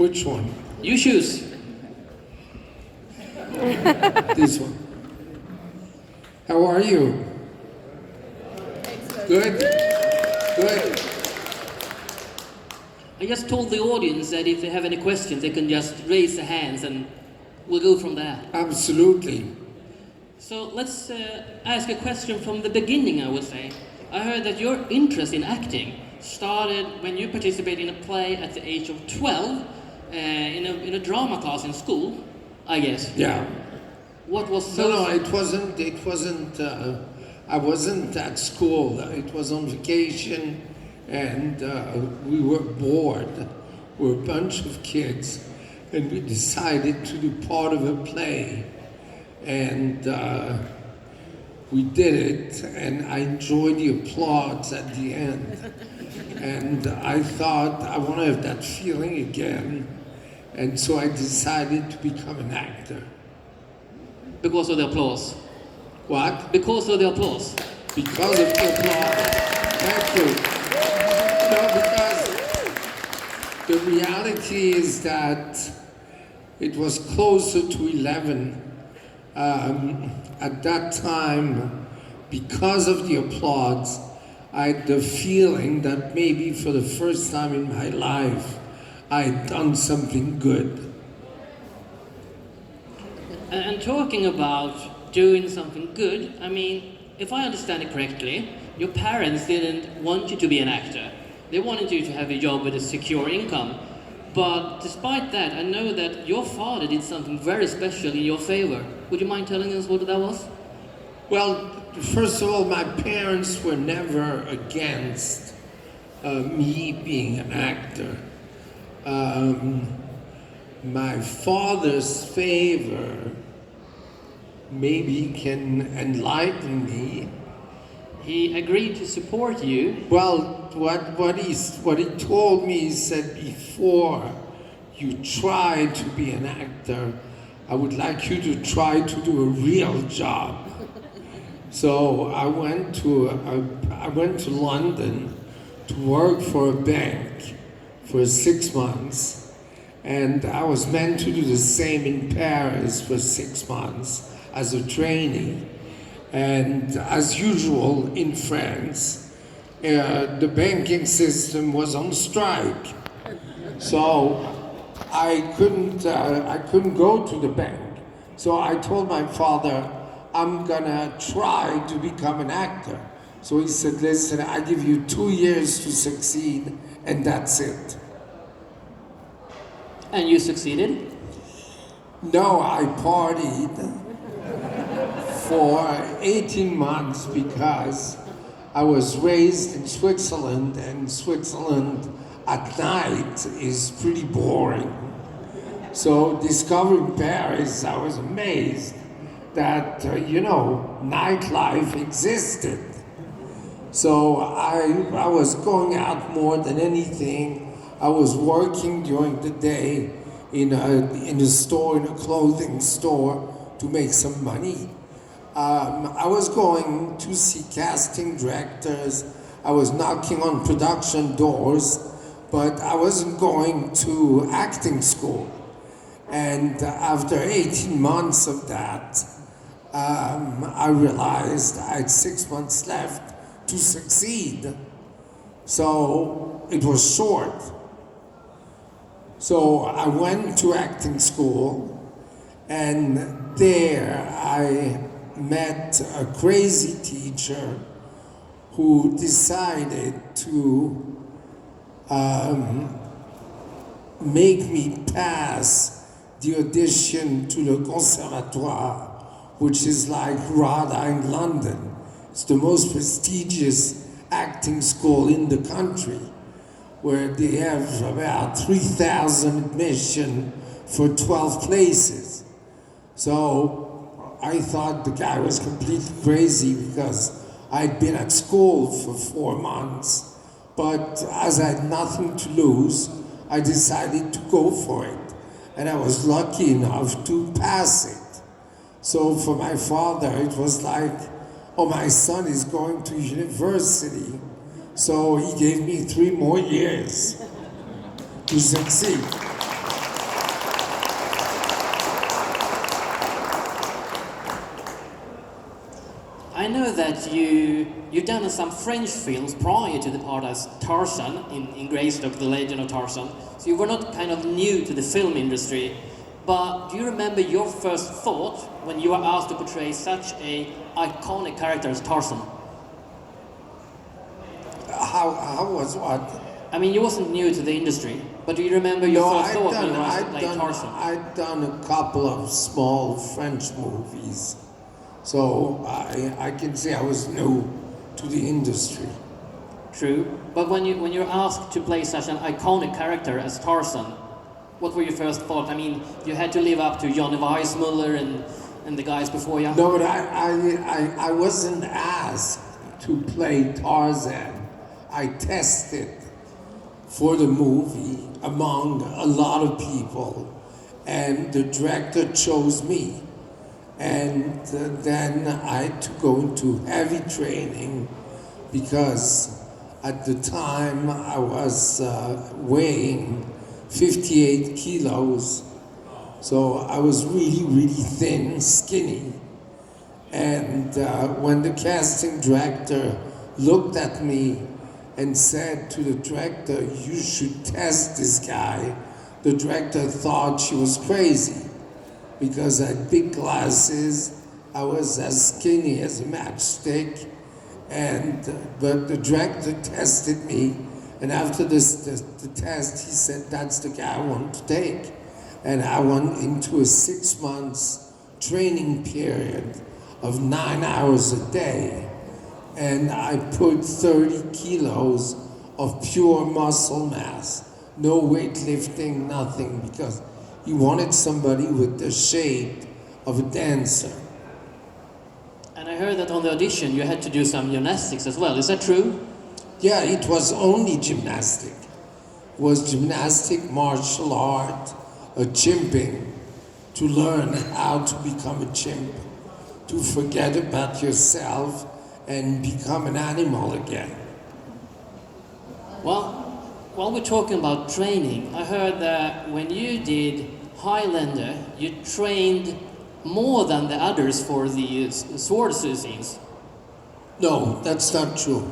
Which one? You choose. This one. How are you? Good? Good. I just told the audience that if they have any questions, they can just raise their hands and we'll go from there. Absolutely. So let's ask a question from the beginning, I would say. I heard that your interest in acting started when you participated in a play at the age of 12 in a drama class in school, I guess. Yeah. What was so... No, it wasn't, I wasn't at school. It was on vacation and we were bored. We were a bunch of kids and we decided to do part of a play. And we did it, and I enjoyed the applause at the end. And I thought, I want to have that feeling again. And so I decided to become an actor. Because of the applause? What? Because of the applause? Because of the applause. Thank you. No, because the reality is that it was closer to 11. At that time, because of the applause, I had the feeling that maybe for the first time in my life, I had done something good. And talking about doing something good, I mean, if I understand it correctly, your parents didn't want you to be an actor. They wanted you to have a job with a secure income. But despite that, I know that your father did something very special in your favor. Would you mind telling us what that was? Well, first of all, my parents were never against me being an actor. My father's favor maybe can enlighten me. He agreed to support you. Well, what he told me, he said, before you try to be an actor, I would like you to try to do a real job. So I went to London to work for a bank for 6 months, and I was meant to do the same in Paris for 6 months as a trainee. And as usual in France, the banking system was on strike. So I couldn't go to the bank. So I told my father, I'm gonna try to become an actor. So he said, listen, I give you 2 years to succeed, and that's it. And you succeeded? No, I partied for 18 months because I was raised in Switzerland, and Switzerland at night is pretty boring. So discovering Paris, I was amazed that, nightlife existed. So I was going out more than anything. I was working during the day in a store, in a clothing store, to make some money. I was going to see casting directors. I was knocking on production doors, but I wasn't going to acting school. And after 18 months of that, I realized I had 6 months left to succeed. So it was short. So I went to acting school, and there I met a crazy teacher who decided to make me pass the audition to the Conservatoire, which is like RADA in London. It's the most prestigious acting school in the country, where they have about 3,000 admission for 12 places. So I thought the guy was completely crazy because I'd been at school for 4 months, but as I had nothing to lose, I decided to go for it. And I was lucky enough to pass it. So for my father, it was like, oh, my son is going to university. So he gave me 3 more years to succeed. I know that you've done some French films prior to the part as Tarzan in Greystock, The Legend of Tarzan. So you were not kind of new to the film industry. But do you remember your first thought when you were asked to portray such a iconic character as Tarzan? How was what? I mean, you wasn't new to the industry, but do you remember your No, first thought when you were asked to play Tarzan? I'd done a couple of small French movies, so I can say I was new to the industry. True, but when you were asked to play such an iconic character as Tarzan, what were your first thoughts? I mean, you had to live up to Johnny Weissmuller and the guys before you. No, but I wasn't asked to play Tarzan. I tested for the movie among a lot of people, and the director chose me. And then I had to go into heavy training because at the time I was weighing 58 kilos. So I was really, really thin, skinny. And when the casting director looked at me and said to the director, "You should test this guy," the director thought she was crazy because I had big glasses, I was as skinny as a matchstick, but the director tested me, and after the test, he said, "That's the guy I want to take." And I went into a 6 months training period of 9 hours a day. And I put 30 kilos of pure muscle mass, no weightlifting, nothing, because he wanted somebody with the shape of a dancer. And I heard that on the audition you had to do some gymnastics as well. Is that true? Yeah, it was only gymnastic. It was gymnastic, martial art, a chimping, to learn how to become a chimp, to forget about yourself and become an animal again. Well, while we're talking about training, I heard that when you did Highlander, you trained more than the others for the sword scenes. No, that's not true.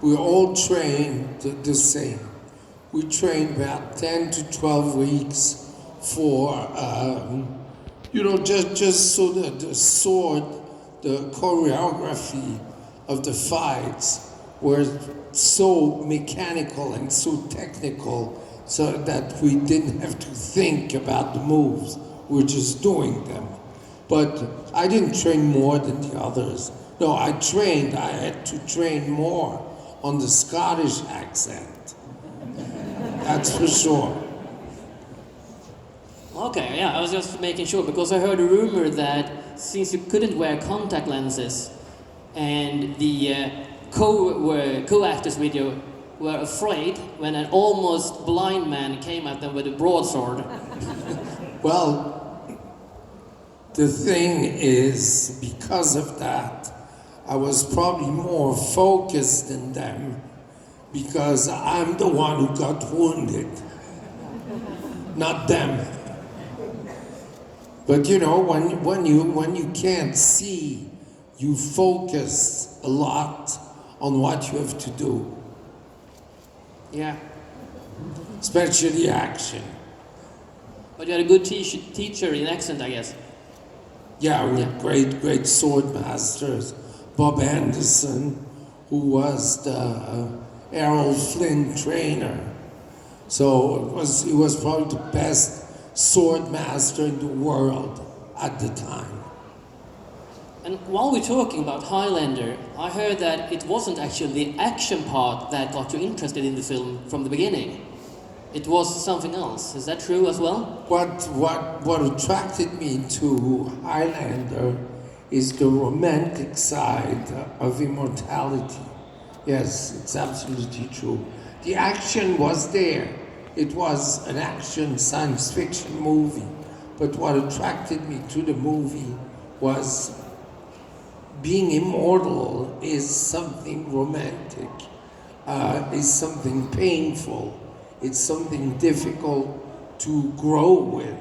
We all trained the same. We trained about 10 to 12 weeks for, just so that the sword, the choreography of the fights were so mechanical and so technical so that we didn't have to think about the moves. We were just doing them. But I didn't train more than the others. No, I had to train more on the Scottish accent. That's for sure. Okay, yeah, I was just making sure because I heard a rumor that since you couldn't wear contact lenses and the co-actors with you were afraid when an almost blind man came at them with a broadsword. Well, the thing is, because of that, I was probably more focused than them because I'm the one who got wounded, not them. But when you can't see, you focus a lot on what you have to do. Yeah. Especially action. But you had a good teacher in accent, I guess. Yeah, we had great sword masters. Bob Anderson, who was the Errol Flynn trainer. So he was probably the best sword master in the world at the time. And while we're talking about Highlander, I heard that it wasn't actually the action part that got you interested in the film from the beginning. It was something else. Is that true as well? What attracted me to Highlander is the romantic side of immortality. Yes, it's absolutely true. The action was there. It was an action science fiction movie. But what attracted me to the movie was being immortal is something romantic, is something painful. It's something difficult to grow with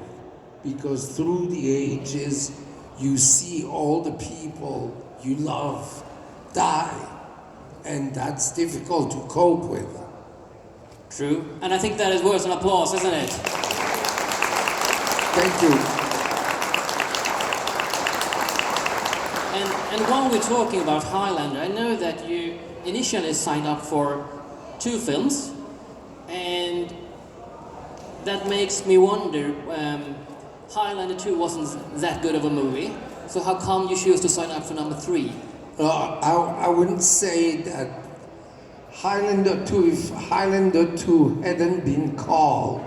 because through the ages you see all the people you love die. And that's difficult to cope with. True. And I think that is worth an applause, isn't it? Thank you. And while we're talking about Highlander, I know that you initially signed up for 2 films, and that makes me wonder, Highlander 2 wasn't that good of a movie, so how come you choose to sign up for number 3? I wouldn't say that Highlander 2, if Highlander 2 hadn't been called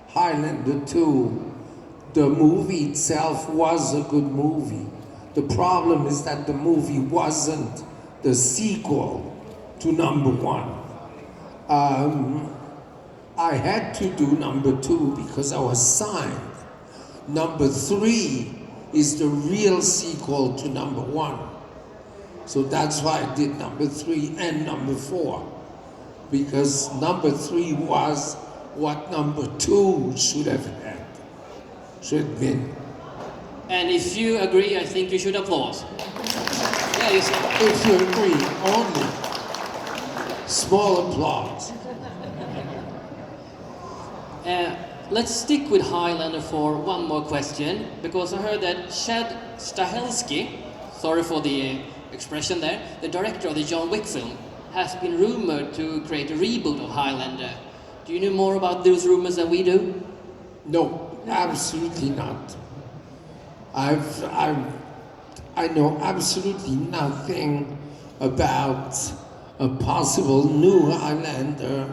Highlander 2, the movie itself was a good movie. The problem is that the movie wasn't the sequel to number 1. I had to do number 2 because I was signed. Number 3 is the real sequel to number 1. So that's why I did number 3 and number 4. Because number 3 was what number 2 should have been. And if you agree, I think you should applaud. Yeah, you see. If you agree, only. Small applause. Let's stick with Highlander for one more question, because I heard that Chad Stahelski, sorry for the expression there, the director of the John Wick film, has been rumored to create a reboot of Highlander. Do you know more about those rumors than we do? No, absolutely not. I know absolutely nothing about a possible new Highlander,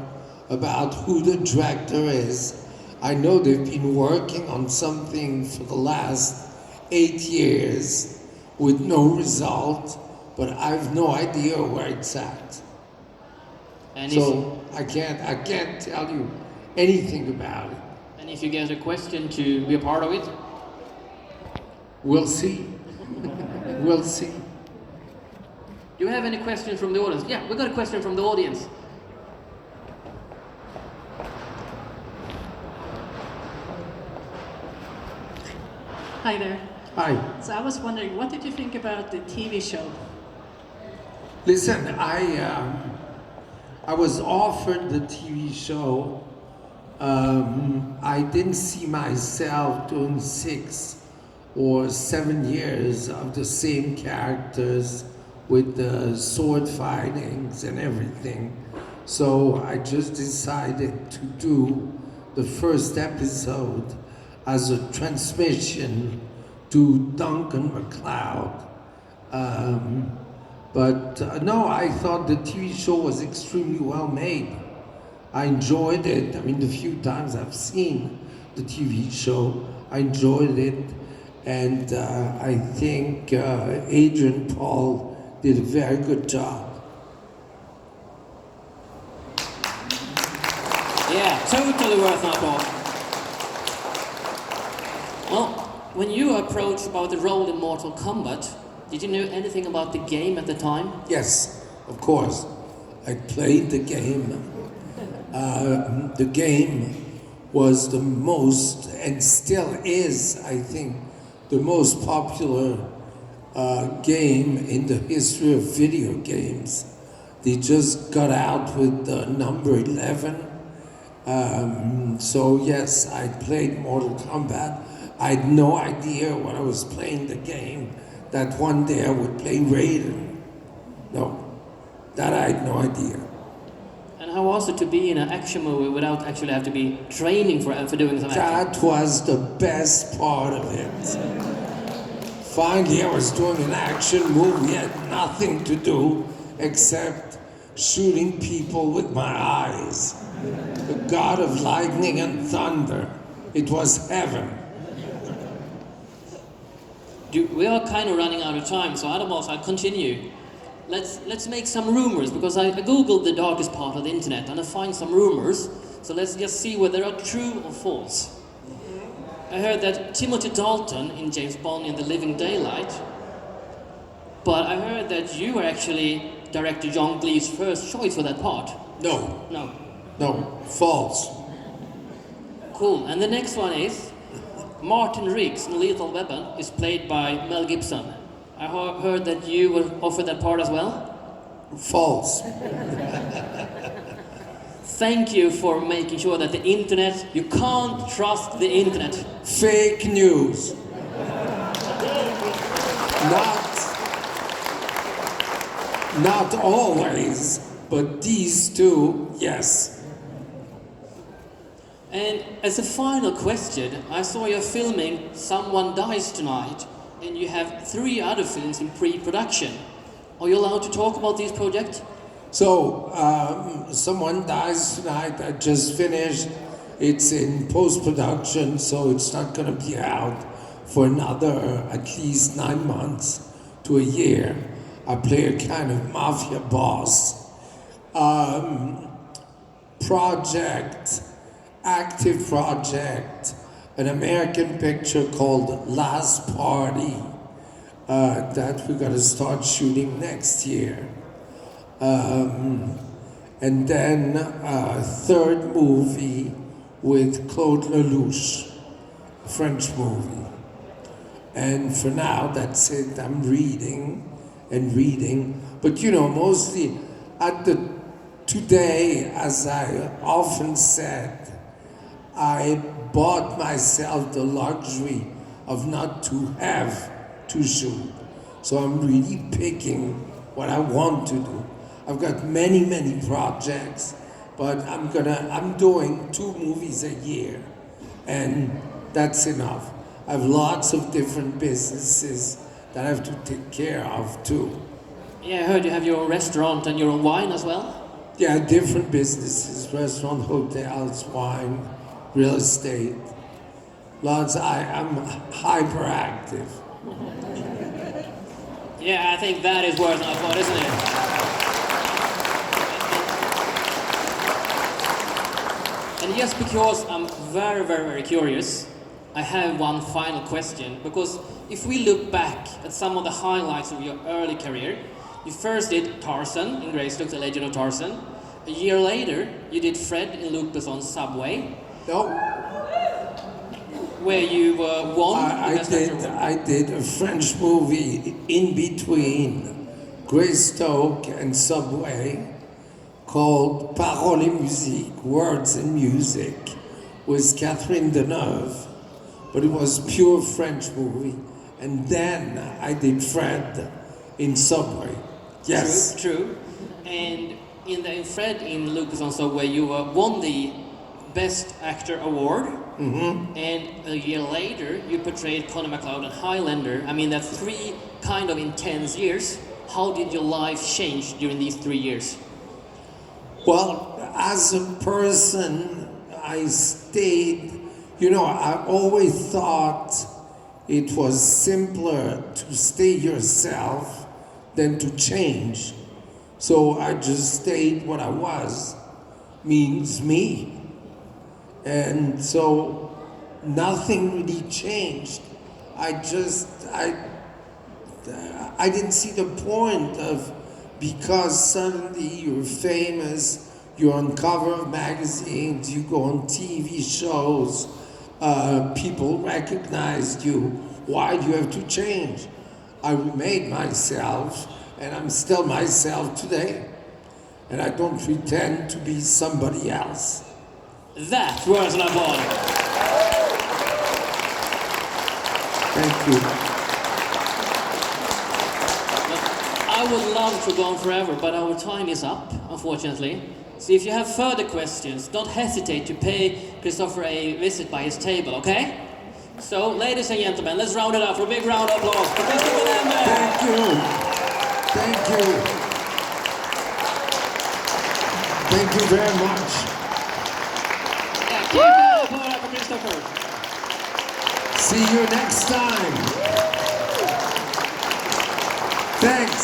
about who the director is. I know they've been working on something for the last 8 years with no result, but I have no idea where it's at. And so I can't tell you anything about it. And if you get a question to be a part of it? We'll see. We'll see. Do you have any questions from the audience? Yeah, we got a question from the audience. Hi there. Hi. So I was wondering, what did you think about the TV show? Listen, I was offered the TV show. I didn't see myself doing 6 or 7 years of the same characters with the sword fightings and everything. So I just decided to do the first episode as a transmission to Duncan MacLeod. No, I thought the TV show was extremely well made. I enjoyed it. I mean, the few times I've seen the TV show, I enjoyed it. And I think Adrian Paul did a very good job. Yeah, totally worth an applause. Well, when you were approached about the role in Mortal Kombat, did you know anything about the game at the time? Yes, of course. I played the game. The game was the most, and still is, I think, the most popular game in the history of video games. They just got out with the number 11. So yes, I played Mortal Kombat. I had no idea when I was playing the game that one day I would play Raiden. No, that I had no idea. And how was it to be in an action movie without actually have to be training for doing some action? That was the best part of it. Finally, I was doing an action movie. I had nothing to do except shooting people with my eyes. The god of lightning and thunder. It was heaven. We are kind of running out of time, so otherwise I'll continue. Let's make some rumors, because I googled the darkest part of the internet and I find some rumors. So let's just see whether they are true or false. I heard that Timothy Dalton in James Bond in The Living Daylight, but I heard that you were actually director John Glee's first choice for that part. No. No. No, false. Cool. And the next one is Martin Riggs in Lethal Weapon is played by Mel Gibson. I heard that you were offered that part as well. False. Thank you for making sure that the internet, you can't trust the internet. Fake news. Not always, but these two, yes. And as a final question, I saw you're filming Someone Dies Tonight, and you have 3 other films in pre-production. Are you allowed to talk about these projects? So, Someone Dies Tonight, I just finished. It's in post-production, so it's not gonna be out for another at least 9 months to a year. I play a kind of mafia boss. Active project, an American picture called Last Party that we're gonna start shooting next year. And then a third movie with Claude Lelouch, a French movie. And for now, that's it. I'm reading and reading. But you know, mostly today, as I often said, I bought myself the luxury of not to have to shoot. So I'm really picking what I want to do. I've got many, many projects, but I'm doing 2 movies a year, and that's enough. I have lots of different businesses that I have to take care of too. Yeah, I heard you have your own restaurant and your own wine as well. Yeah, different businesses, restaurant, hotels, wine, real estate. Lots, I'm hyperactive. Yeah, I think that is worth an applaud, isn't it? And just because I'm very, very, very curious, I have one final question. Because if we look back at some of the highlights of your early career, you first did Tarzan in Greystoke, The Legend of Tarzan. A year later, you did Fred in Luc Besson's Subway. No, Where you won the Best Actor award. I did a French movie in between Greystoke and Subway called Paroles et Musique, Words and Music, with Catherine Deneuve. But it was pure French movie. And then I did Fred in Subway. Yes. True. And in Fred in Luc Besson's Subway, you won the Best Actor award. Mm-hmm. And a year later, you portrayed Conor McLeod in Highlander. I mean, that's 3 kind of intense years. How did your life change during these 3 years? Well, as a person, I stayed, I always thought it was simpler to stay yourself than to change. So I just stayed what I was, means me. And so nothing really changed. I didn't see the point of, because suddenly you're famous, you're on cover of magazines, you go on TV shows, people recognized you. Why do you have to change? I remained myself, and I'm still myself today. And I don't pretend to be somebody else. That was an applause. Thank you. I would love to go on forever, but our time is up, unfortunately. So if you have further questions, don't hesitate to pay Christopher a visit by his table, okay? So, ladies and gentlemen, let's round it up for a big round of applause for Christopher Lambert. Thank you. Thank you. Thank you very much. Yeah, keep that applause for Christopher. See you next time. Thanks.